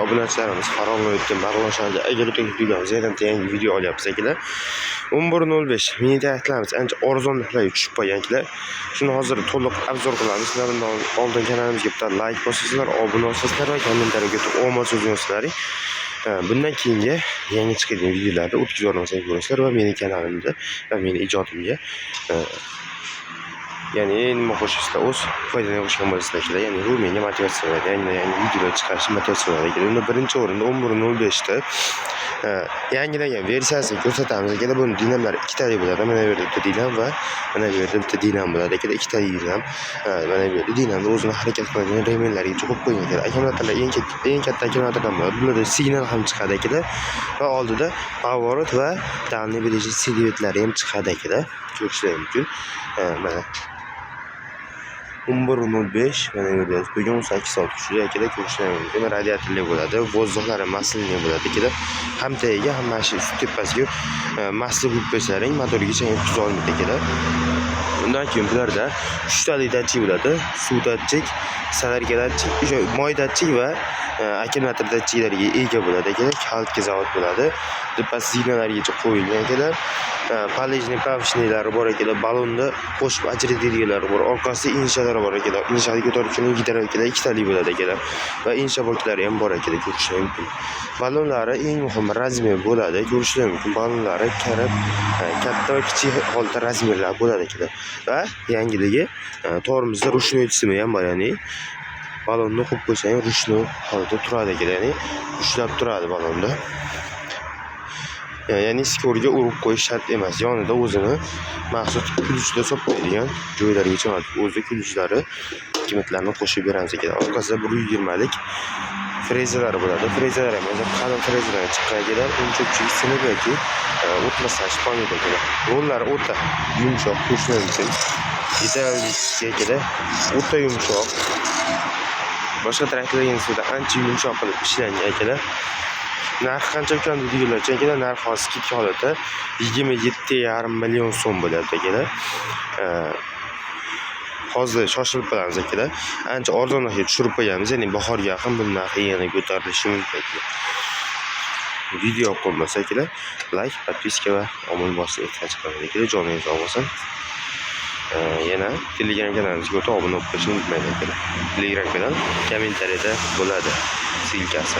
Obunachilarimiz Farg'ona o'tgan Marg'ilon agarda videolarimiz yangi video olyapmiz akalar. 11:05 minut aytamiz. Ancha arzon narxlarga tushib qolganlar. Shuni hozir to'liq obzor qilamiz. Bundan oldin kanalimizga bitta like bosasizlar, obuna olsangizlar va kommentariyga omad so'z yozsanglar. Bundan keyingi yangi chiqadigan videolarda o'tkazib yubormaslik ko'rasizlar va meni kanalimda va meni ijodimga ya'ni nima qo'shishda o'z foydani qo'shgan bo'lasizlar. Ya'ni bu menga motivatsiya beradi. Yangi videolar chiqarish motivatsiya beradi. Unda birinchi o'rinda 11:05 da yangilangan versiyasini ko'rsatamiz. Akada buni dinamlar ikkitalik bo'ladi. Mana bu yerda bitta dinam va mana bu yerda bitta dinam bo'ladi. Akada ikkitalik dinam. Mana bu yerda dinamni o'zini harakat qiladigan remenlarga cho'qib qo'ygan ekan. Akkumulyatorlar eng katta akkumulyatordan bo'ladi. Bularda signal ham chiqadi akada va oldida поворот va dalniy birinchi silvetlari ham chiqadi akada. Ko'rishingiz mumkin. Mana 11:05 mana bu yerda bugun 8 soat kuchli akada ko'rishingiz mumkin. Radiatorli bo'ladi, vozduklar ham maslin bo'ladi akada. Ham tagiga ham mana shu ust tepasiga masli quyib qo'ysalaring motorigacha ham tuz olmaydi akada. Undan keyin bularda 3 talik datchik bo'ladi. Suv datchik, salarga datchik, o'sha moy datchik va akkumulyator datchiklariga ega bo'ladi akada. Kalitga zavod bo'ladi. Tepasi signallargacha qo'yilgan akada. Palejniy pavshnilari bor akada. Balonda qo'shib ajratadiganlari bor. Orqasida inshalari bor akada. Inshali ko'taruvchining gidravlikalar ikkitalik bo'ladi akada. Va insha boklari ham bor akada ko'rishingiz mumkin. Balonlari eng muhim razmer bo'ladi. Ko'rishingiz mumkin. Balonlari katta va kichik holda razmerlar bo'ladi akada. Va yangiligi tormizda rushnoy tizimi ham bor, ya'ni balonni qo'yib qo'ysang rushnoy holda turadi akada. Ya'ni ushlab turadi balonda. Ya'ni skorga urib qo'yish shart emas. Yonida o'zini maxsus kulishda solib qo'yadigan joylarigacha o'zi kulishlari qiymatlarni qo'shib beramiz akada. Orqasida 120lik frezalar bo'ladi. Frezalar ham qalin frezalar chiqqan akada. Uncha sinib yoki o'tmasdan chiqolmaydi akada. Rollari o'ta yumshoq ko'rishingiz mumkin. Detalga akada o'ta yumshoq. Boshqa traktorlarga nisbatan ancha yumshoq qilib ishlangan akada. Narxi qancha ekan deganlarcha akada, narxi hozir ketgan holatda 27,5 million so'm bo'ladi akada. Hozir shoshilib qolamiz akada. Ancha arzonroqga tushirib qo'yamiz, ya'ni bahorga yaqin bu narx yana ko'tarilishi mumkin. Video yoqqan bo'lsa akada, like, podpiska va omon bosishni ehtiyoj qilaman akada. Joningiz sog' bo'lsin. Yana Telegram kanalimizga o'tib obuna bo'lishni unutmang akada. Telegram kanal kommentariyada bo'ladi silkasi.